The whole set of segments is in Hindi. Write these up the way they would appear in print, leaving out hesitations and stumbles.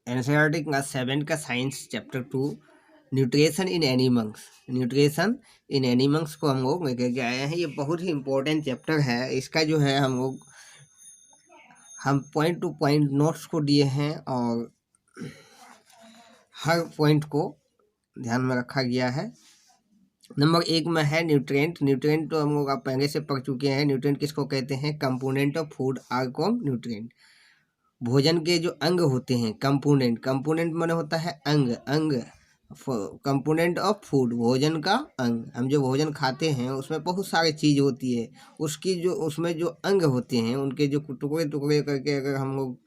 एनसीईआरटी क्लास 7 का science chapter 2 nutrition in animals. Nutrition in animals को हम लोग लेकर के आए हैं। ये बहुत ही इम्पोर्टेंट चैप्टर है। इसका जो है हम पॉइंट टू पॉइंट नोट्स को दिए हैं और हर पॉइंट को ध्यान में रखा गया है। नंबर 1 में है न्यूट्रिएंट। न्यूट्रिएंट तो हम लोग आप पहले से पढ़ चुके हैं। न्यूट्रिएंट किसको कहते हैं? Component of food are called nutrient. भोजन के जो अंग होते हैं, कंपोनेंट, कंपोनेंट माने होता है अंग, अंग, कंपोनेंट ऑफ फूड, भोजन का अंग। हम जो भोजन खाते हैं उसमें बहुत सारी चीज़ होती है, उसकी जो उसमें जो अंग होते हैं उनके जो टुकड़े टुकड़े करके अगर हम लोग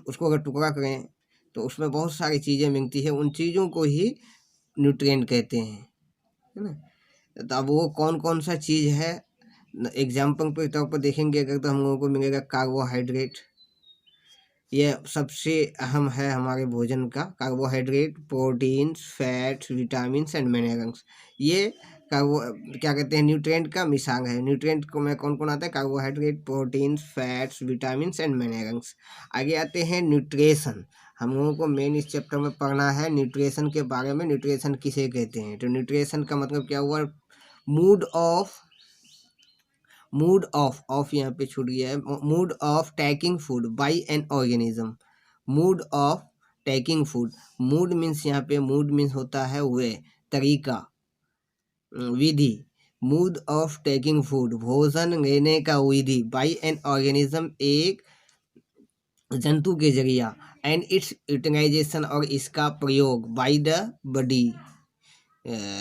उसको अगर टुकड़ा करें तो उसमें बहुत सारी चीज़ें मिलती है। उन चीज़ों को ही न्यूट्रिएंट कहते हैं, है ना। तो अब वो कौन कौन सा चीज़ है, एग्जाम्पल के तौर पर देखेंगे अगर तो हम लोगों को मिलेगा कार्बोहाइड्रेट। ये सबसे अहम है हमारे भोजन का। Carbohydrate, proteins, fats, vitamins and minerals, ये कार्बो क्या कहते हैं, न्यूट्रिएंट का मिसाल है। न्यूट्रिएंट को में कौन कौन आता है? Carbohydrate, proteins, fats, vitamins and minerals. आगे आते हैं न्यूट्रिशन। हम लोगों को मेन इस चैप्टर में पढ़ना है न्यूट्रिशन के बारे में। न्यूट्रिशन किसे कहते हैं? तो न्यूट्रिशन का मतलब क्या हुआ? मूड ऑफ यहाँ पे छूट गया है। Mood of taking food by an organism. Mood of taking food, mood means यहाँ पे मूड मीन्स होता है वे, तरीका, विधि। मूड ऑफ टेकिंग फूड, भोजन लेने का विधि, बाय एन ऑर्गेनिज्म, एक जंतु के जरिया, एंड इट्स यूटिलाइजेशन, और इसका प्रयोग, बाय द बॉडी,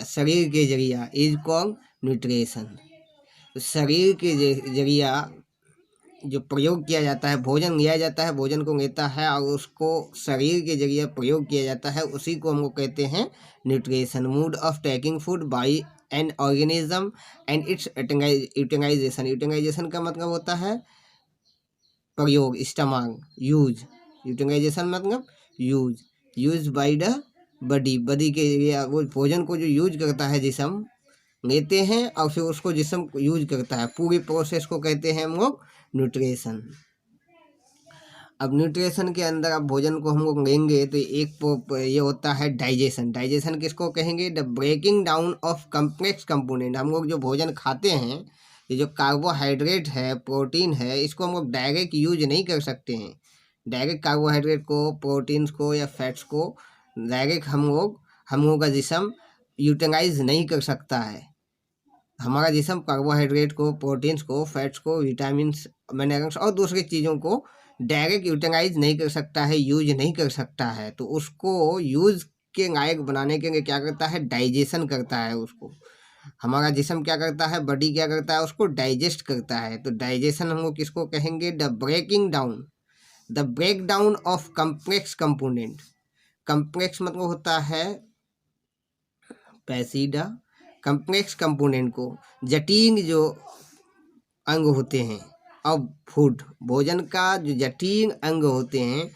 शरीर के जरिया, इज कॉल्ड न्यूट्रिशन। शरीर के जरिया जो प्रयोग किया जाता है, भोजन लिया जाता है, भोजन को लेता है और उसको शरीर के जरिए प्रयोग किया जाता है, उसी को हम लोग कहते हैं nutrition. Mode of taking food by an organism and its utilization. Utilization का मतलब होता है प्रयोग, इस्तेमाल, यूज। यूटिलाइजेशन मतलब यूज बाय द बॉडी के जरिए, वो भोजन को जो यूज करता है जिसम, लेते हैं और फिर उसको जिस्म यूज करता है, पूरी प्रोसेस को कहते हैं हम लोग न्यूट्रिशन। अब न्यूट्रिशन के अंदर अब भोजन को हम लोग लेंगे तो ये होता है डाइजेशन। डाइजेशन किसको कहेंगे? The breaking down of complex component. हम लोग जो भोजन खाते हैं, ये जो कार्बोहाइड्रेट है, प्रोटीन है, इसको हम लोग डायरेक्ट यूज नहीं कर सकते हैं। डायरेक्ट कार्बोहाइड्रेट को, प्रोटीन्स को या फैट्स को डायरेक्ट हम लोगों का जिस्म यूटिलाइज नहीं कर सकता है। हमारा जिस्म कार्बोहाइड्रेट को, प्रोटीन्स को, फैट्स को, विटामिन्स, मिनरल्स और दूसरी चीज़ों को डायरेक्ट यूटिलाइज नहीं कर सकता है, यूज नहीं कर सकता है। तो उसको यूज के लायक बनाने के लिए क्या करता है? डाइजेशन करता है उसको। हमारा जिस्म क्या करता है, बॉडी क्या करता है? उसको डाइजेस्ट करता है। तो डाइजेशन हम लोग किसको कहेंगे? The breaking down, the break down of complex component. Complex मतलब होता है पैसीडा, कम्प्लेक्स कंपोनेंट को, जटिल जो अंग होते हैं। अब फूड, भोजन का जो जटिल अंग होते हैं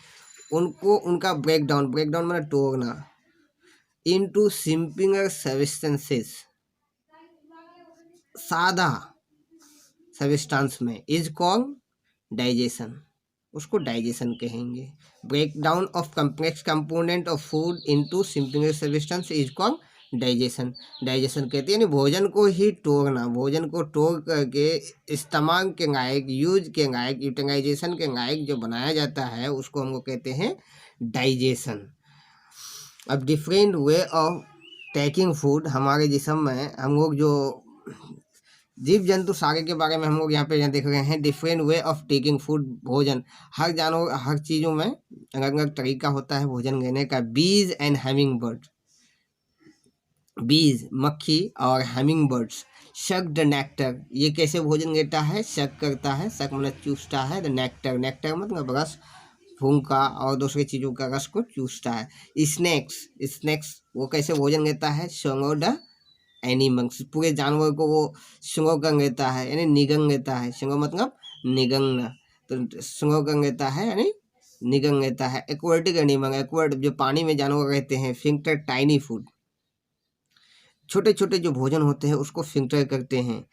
उनको, उनका ब्रेकडाउन, ब्रेकडाउन मतलब तोड़ना, इनटू सिंपल सब्सटेंसेस, सादा सब्सटेंस में, इज कॉल्ड डाइजेशन। उसको डाइजेशन कहेंगे। Break down of complex component of food into simple substance is called digestion. Digestion कहते हैं यानी भोजन को ही तोड़ना, भोजन को तोड़ करके इस्तेमाल के लायक, यूज के लायक, यूटिलाइजेशन के लायक जो बनाया जाता है उसको हम लोग कहते हैं डाइजेशन। अब different way of taking food, हमारे जिस्म में हम लोग जो जीव जंतु सारे के बारे में हम लोग यहाँ पे देख रहे हैं। Different way of taking food, भोजन, हर जानवर, हर चीज़ों में अलग अलग तरीका होता है भोजन लेने का। बीज एंड हैमिंग बर्ड, बीज मक्खी और हैमिंग बर्ड्स शक द नेक्टर, ये कैसे भोजन लेता है? शक करता है, शक मतलब चूसता है। द नेक्टर, नेक्टर मतलब रस, फूल का और दूसरी चीज़ों का रस को चूसता है। स्नैक्स, स्नैक्स वो कैसे भोजन लेता है? स्वॉलो द एनिमल्स, पूरे जानवर को वो स्वॉलो कर लेता है, यानी निगल लेता है। स्वॉलो मतलब निगलना, तो स्वॉलो कर लेता है यानी निगल लेता है। एक्वाटिक एनिमल, एक्वाट जो पानी में जानवर रहते हैं। फिल्टर टाइनी फूड, छोटे छोटे जो भोजन होते हैं उसको फिल्टर करते हैं।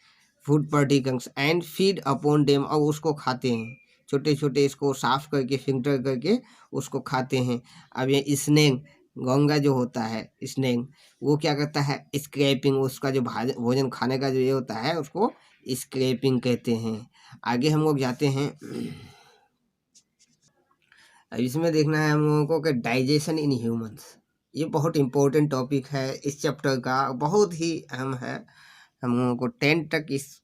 Food particles and feed upon them, और उसको खाते हैं। छोटे छोटे इसको साफ करके फिल्टर करके उसको खाते हैं। अब ये स्नेक, घोंघा जो होता है स्नेक, वो क्या करता है स्क्रैपिंग, उसका जो भोजन खाने का जो ये होता है उसको स्क्रैपिंग कहते हैं। आगे हम लोग जाते हैं। अब इसमें देखना है हम लोगों को कि डाइजेशन इन ह्यूमंस, ये बहुत इम्पोर्टेंट टॉपिक है इस चैप्टर का, बहुत ही अहम है। हम लोगों को 10 तक इस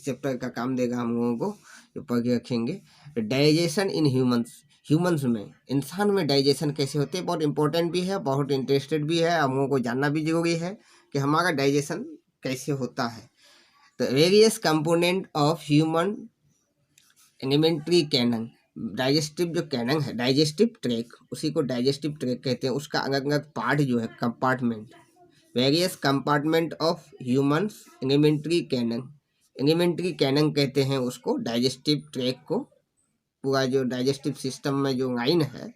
चैप्टर का काम देगा हम लोगों को, जो पढ़ के रखेंगे। डाइजेशन इन ह्यूमंस में, इंसान में डाइजेशन कैसे होते हैं, बहुत इंपॉर्टेंट भी है, बहुत इंटरेस्टेड भी है, हम लोगों को जानना भी जरूरी है कि हमारा डाइजेशन कैसे होता है। तो various component of human alimentary canal, digestive जो कैनन है, डाइजेस्टिव ट्रैक, उसी को डाइजेस्टिव ट्रैक कहते हैं। उसका अलग अलग पार्ट जो है compartment, various compartment of humans alimentary canal, alimentary canal कहते हैं उसको, डाइजेस्टिव ट्रैक को। पूरा जो डाइजेस्टिव सिस्टम में जो लाइन है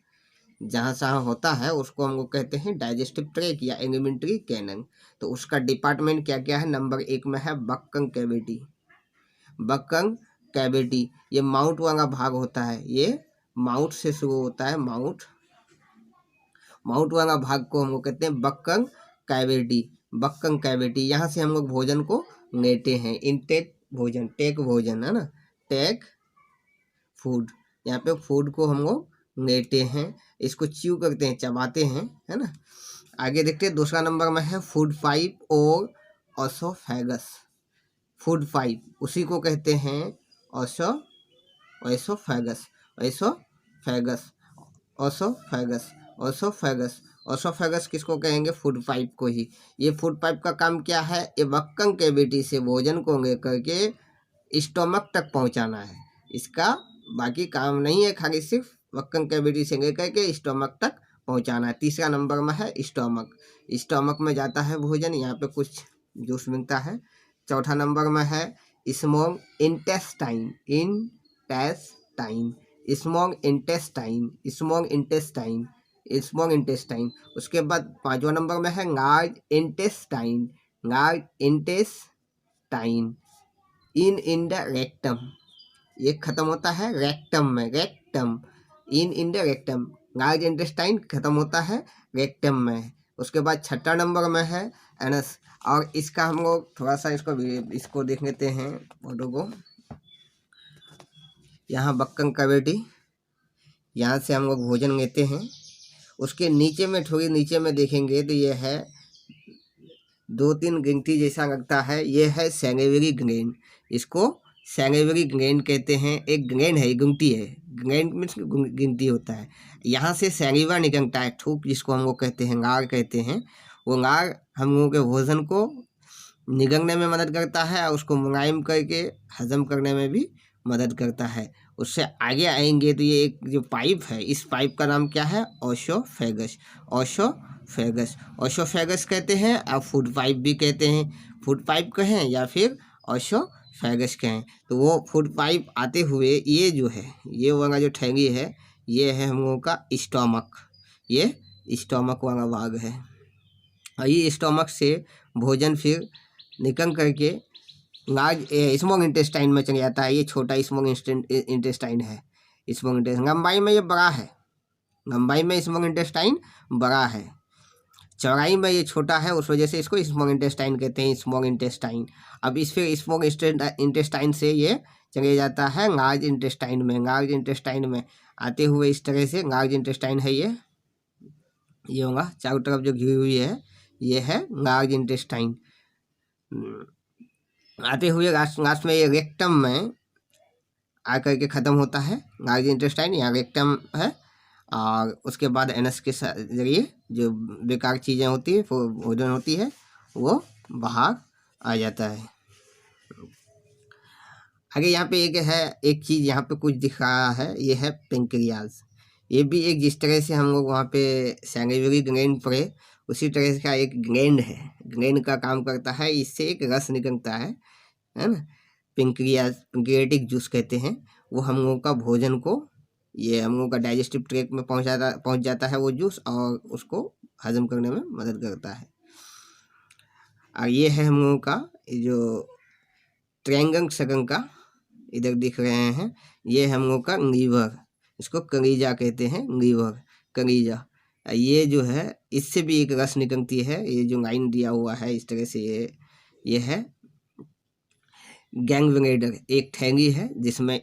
जहाँ जहाँ होता है उसको हम लोग कहते हैं डाइजेस्टिव ट्रैक या एलिमेंट्री कैनन। तो उसका डिपार्टमेंट क्या क्या है, नंबर 1 में है बक्कन कैविटी। बक्कन कैविटी ये माउथ वाला भाग होता है, ये माउथ से शुरू होता है, माउथ वाला भाग को हम लोग कहते हैं बक्कन कैविटी। बक्कन कैविटी, यहाँ से हम लोग भोजन को लेते हैं, इनटेक भोजन, टेक भोजन है ना, टेक फूड, यहाँ पे फूड को हम लोग लेते हैं, इसको च्यू करते हैं, चबाते हैं, है ना। आगे देखते हैं, दूसरा नंबर में है फूड पाइप और ओसोफेगस। फूड पाइप उसी को कहते हैं oesophagus, oesophagus, oesophagus, oesophagus, oesophagus किसको कहेंगे, फूड पाइप को ही। ये फूड पाइप का काम क्या है, ये बक्कन कैविटी से भोजन को लेकर के स्टोमक तक पहुंचाना है, इसका बाकी काम नहीं है, खाली सिर्फ बक्कन कैविटी से लेकर के स्टोमक तक पहुंचाना है। तीसरा नंबर में है स्टोमक, स्टोमक में जाता है भोजन, यहाँ पे कुछ जूस मिलता है। चौथा नंबर में है small intestine, small intestine, small intestine, small intestine. उसके बाद पांचवा नंबर में है large intestine, large intestine in the rectum, ये खत्म होता है रेक्टम में, rectum, in the rectum, large intestine खत्म होता है रेक्टम में। उसके बाद छठा नंबर में है एनस, और इसका हम लोग थोड़ा सा इसको देख लेते हैं फोटो को। यहाँ बक्कन कैविटी, यहाँ से हम लोग भोजन लेते हैं, उसके नीचे में थोड़ी नीचे में देखेंगे तो ये है 2-3 गिनती जैसा लगता है, ये है सैलिवरी ग्लैंड, इसको सैलिवरी ग्लैंड कहते हैं। एक ग्लैंड है, गिनती है, ग्लैंड मीन्स गिनती होता है। यहाँ से सैलिवा निकलता है, थूक जिसको हम लोग कहते हैं, लार कहते हैं। वो लार हम लोगों के भोजन को निगलने में मदद करता है और उसको मुलायम करके हजम करने में भी मदद करता है। उससे आगे आएंगे तो ये एक जो पाइप है, इस पाइप का नाम क्या है, ओसोफेगस, ओसोफेगस, ओसोफेगस कहते हैं, और फूड पाइप भी कहते हैं। फूड पाइप कहें या फिर ओसोफेगस कहें। तो वो फूड पाइप आते हुए ये जो है, ये वाला जो थैली है, ये है हम लोगों का स्टोमक, ये स्टोमक वाला भाग है। और ये स्टोमक से भोजन फिर निकल करके लार्ज स्मॉल इंटेस्टाइन में चले जाता है। ये छोटा स्मॉल इंटेस्टाइन है, स्मॉल इंटेस्टाइन लंबाई में ये बड़ा है, लंबाई में स्मॉल इंटेस्टाइन बड़ा है, चौड़ाई में ये छोटा है, उस वजह से इसको स्मॉल इंटेस्टाइन कहते हैं, स्मॉल इंटेस्टाइन। अब इस फिर स्मॉल इंटेस्टाइन से ये चले जाता है लार्ज इंटेस्टाइन में, लार्ज इंटेस्टाइन में आते हुए इस तरह से लार्ज इंटेस्टाइन है, ये होगा चारों तरफ जो घिरी हुई है, ये है लार्ज इंटेस्टाइन। आते हुए लास्ट में ये रेक्टम में आकर के ख़त्म होता है, लार्ज इंटेस्टाइन यहाँ रेक्टम है। और उसके बाद एनस के जरिए जो बेकार चीज़ें होती है, भोजन होती है, वो बाहर आ जाता है। आगे यहाँ पे एक चीज़ यहाँ पे कुछ दिख रहा है, ये है पेंक्रियाज। ये भी एक, जिस तरह से हम लोग वहाँ पे सैलिवरी ग्लैंड पढ़े, उसी तरह का एक ग्लैंड है, ग्लैंड का काम करता है, इससे एक रस निकलता है ना, पेंक्रियाज, पेंक्रियाटिक जूस कहते हैं। वो हम लोगों का भोजन को, ये हम लोगों का डाइजेस्टिव ट्रैक्ट में पहुँच जाता है वो जूस, और उसको हजम करने में मदद करता है। और ये है हम लोगों का जो ट्रायंगल शकल का इधर दिख रहे हैं, ये हम लोग का लीवर, इसको कलीजा कहते हैं, लीवर कलीजा। ये जो है इससे भी एक रस निकलती है, ये जो लाइन दिया हुआ है इस तरह से, ये है गैंगवेंगेडर, एक थैली है जिसमें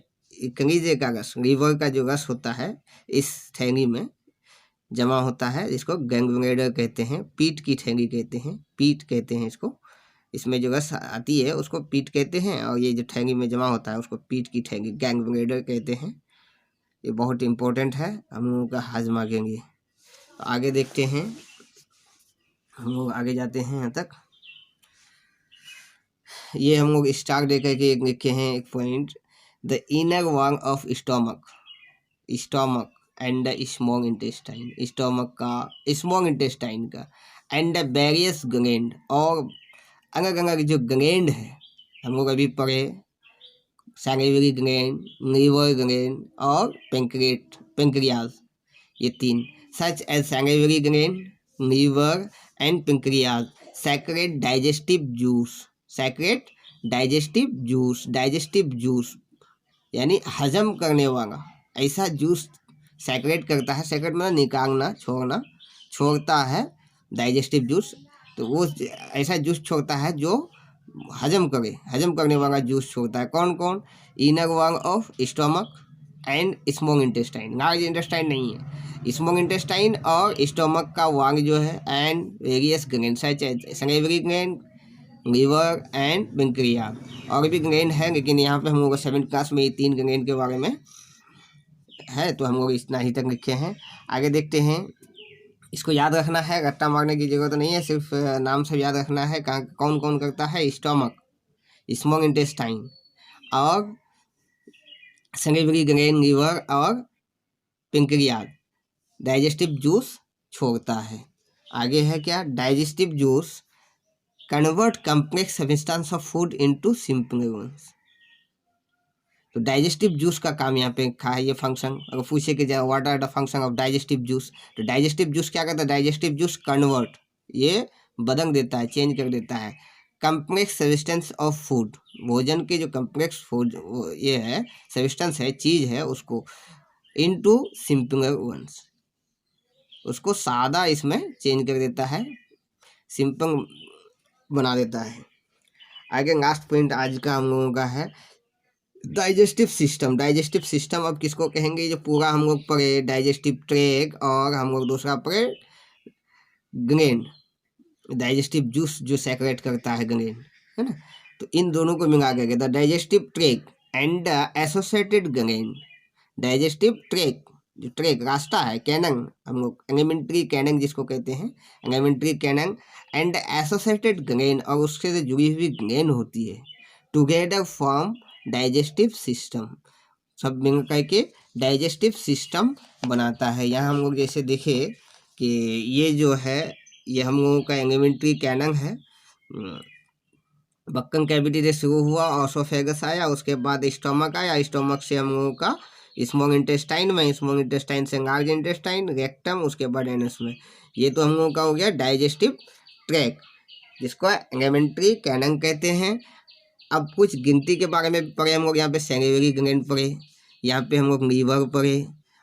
कलीजे का रस, लीवर का जो रस होता है इस थैली में जमा होता है, इसको गैंगवेंगेडर कहते हैं, पीठ की थैली कहते हैं, पीठ कहते हैं इसको। इसमें जो रस आती है उसको पीठ कहते हैं, और ये जो थैली में जमा होता है उसको पीठ की थैली, गैंगवेंगेडर कहते हैं। ये बहुत इंपॉर्टेंट है हम लोगों का हाजमा के लिए। तो आगे देखते हैं, हम लोग आगे जाते हैं यहाँ तक। ये हम लोग स्टार दे करके एक लिखे हैं एक point, the inner wall of stomach, stomach and the small intestine, stomach का, स्मॉल इंटेस्टाइन का, एंड द वेरियस ग्लैंड, और अलग अलग जो ग्लैंड है हम लोग अभी पढ़े, सैलिवरी ग्लैंड, लीवर ग्लैंड और पेंक्रियाज, ये तीन, such as salivary gland, liver and pancreas, secrete digestive juice, secrete digestive juice, digestive juice यानी हजम करने वाला ऐसा जूस सेक्रेट करता है, सेक्रेट मतलब निकालना, छोड़ना, छोड़ता है डाइजेस्टिव जूस। तो वो ऐसा जूस छोड़ता है जो हजम करे, हजम करने वाला जूस छोड़ता है। कौन कौन? Inner wall of stomach and small intestine, large intestine नहीं है, स्मॉल इंटेस्टाइन और स्टोमक का वॉल जो है, and various gland such as salivary gland, liver and pancreas, और भी ग्लैंड है लेकिन यहाँ पे हम लोग 7th क्लास में ये 3 ग्लैंड के बारे में है, तो हम लोग इतना ही तक लिखे हैं। आगे देखते हैं, इसको याद रखना है, रट्टा मारने की जरूरत नहीं है, सिर्फ नाम से याद रखना है कौन कौन करता है, स्टोमक, स्मॉल इंटेस्टाइन और सैलिवरी ग्लैंड, लीवर और पेंक्रियाज डाइजेस्टिव जूस छोड़ता है। आगे है क्या, digestive juice convert complex substance of food into simple ones. तो डाइजेस्टिव जूस का काम यहाँ पे खा है, ये फंक्शन अगर पूछे कि what are the function of digestive juice, तो डाइजेस्टिव जूस क्या करता है, डाइजेस्टिव जूस कन्वर्ट, ये बदल देता है, चेंज कर देता है कम्प्लेक्स सब्सटेंस ऑफ फूड, भोजन के जो कम्प्लेक्स फूड ये है, सब्सटेंस है, चीज़ है, उसको इनटू सिंपल वंस, उसको सादा इसमें चेंज कर देता है, सिंपल बना देता है। आगे लास्ट पॉइंट आज का हम लोगों का है डाइजेस्टिव सिस्टम। डाइजेस्टिव सिस्टम अब किसको कहेंगे, जो पूरा हम लोग पढ़े डाइजेस्टिव ट्रैक्ट, और हम लोग दूसरा पढ़े ग्लैंड, डाइजेस्टिव जूस जो सेक्रेट करता है ग्लैंड, है ना, तो इन दोनों को मिला करके the digestive tract and the associated gland, digestive tract जो ट्रैक रास्ता है, कैनन, हम लोग एलिमेंट्री कैनन जिसको कहते हैं, alimentary canal and associated gland, और उससे से जुड़ी हुई ग्लैंड होती है, टुगेदर फॉर्म डाइजेस्टिव सिस्टम, सब मिल करके डाइजेस्टिव सिस्टम बनाता है। यहाँ हम लोग जैसे देखे कि ये जो है ये हम लोगों का एलिमेंट्री कैनन है, बक्कन कैविटी से शुरू हुआ, ऑसोफेगस आया, उसके बाद स्टोमक आया, स्टोमक से हम लोगों का स्मॉल इंटेस्टाइन में, स्मॉल इंटेस्टाइन से लार्ज इंटेस्टाइन, रेक्टम, उसके बाद एनस में। ये तो हम लोगों का हो गया डाइजेस्टिव ट्रैक जिसको एलिमेंट्री कैनन कहते हैं। अब कुछ गिनती के बारे में पढ़े हम लोग, यहाँ पे सैलिवरी ग्लैंड पढ़े, यहाँ पे हम लोग लीवर पढ़े,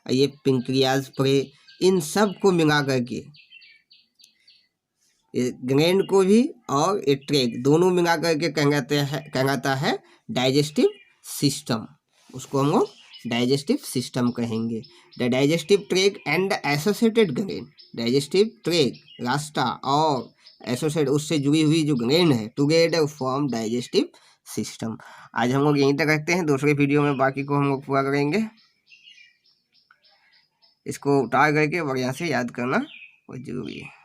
ये पेंक्रियाज पढ़े, इन सब को मिला करके ग्लैंड को भी और ये ट्रैक दोनों मिला करके कहलाता है डाइजेस्टिव सिस्टम, उसको हम लोग डाइजेस्टिव सिस्टम कहेंगे। The digestive track and associated gland, digestive track रास्ता और एसोसिएट उससे जुड़ी हुई जो ग्लैंड है, टुगेदर फॉर्म डाइजेस्टिव सिस्टम। आज हम लोग यहीं तक रखते हैं, दूसरे वीडियो में बाकी को हम लोग पूरा करेंगे। इसको उतार करके बढ़िया से याद करना बहुत जरूरी है।